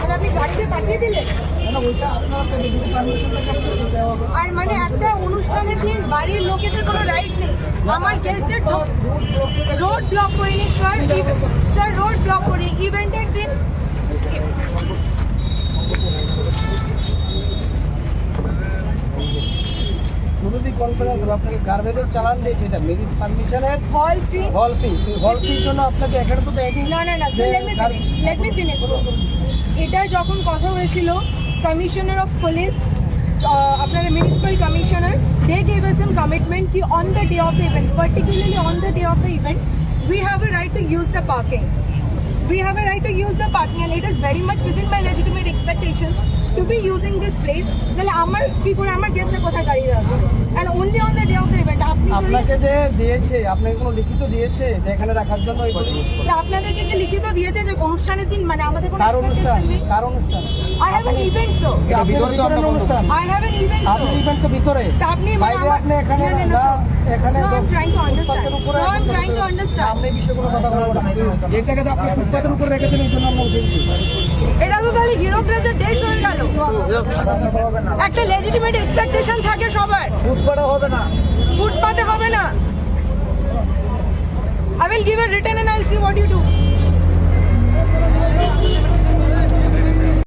আর আপনি গাড়িতে পাঠিয়ে দিলেন। আর মানে একটা অনুষ্ঠানের দিন বাড়ির লোকেদের কোনো রাইট নেই। আমার গেস্টদের রোড ব্লক করিনি স্যার, স্যার রোড ব্লক করি ইভেন্টের দিন। কনফারেন্স আপনাকে গার্বেজের চালান দিয়েছে, এটা মেরিট পারমিশনের হল ফি, হল ফির জন্য আপনাকে এখানে তো দেয়নি। না লেট মি ফিনিশ। এটা যখন কথা হয়েছিল কমিশনার অফ পুলিশ, আপনাদের municipal commissioner, they gave us some commitment ki on the day of the event, particularly on the day of the event, we have a right to use the parking. We have a right to use the parking and it is very much within my legitimate expectations to be using this place. Nale amar ki kore amar guest e kothay gari rakho and only on the day of the event. আপনি আপনাকে যে দিয়েছে, আপনাকে কোনো লিখিত দিয়েছে যে এখানে রাখার জন্য? আপনাদেরকে যে লিখিত দিয়েছে যে অনুষ্ঠানের দিন, মানে আমাদের কোনো কার অনুষ্ঠান? expectation নেই। কার অনুষ্ঠান? I have an event sir. এটা ভিতরে অনুষ্ঠান। I have an event sir. আপনি ইভেন্ট তো ভিতরে, তা আপনি মানে বাইরে আপনি এখানে না, এখানে sir, I'm trying to understand. Sir, I'm trying to understand. আপনি এই বিষয়ে কোনো কথা বলবো না। যে জায়গাতে আপনি ফুটপাতের উপর রেখেছেন এই জন্য আমরা বলছি। এটা তো তাহলে হিরোপ্রেজের দেশ হয়ে গেল। একটা লেজিটিমেট এক্সপেকটেশন থাকে সবার। ফুটপাতে হবে না, ফুটপাতে হবে না। I will give a written and I'll see what you do.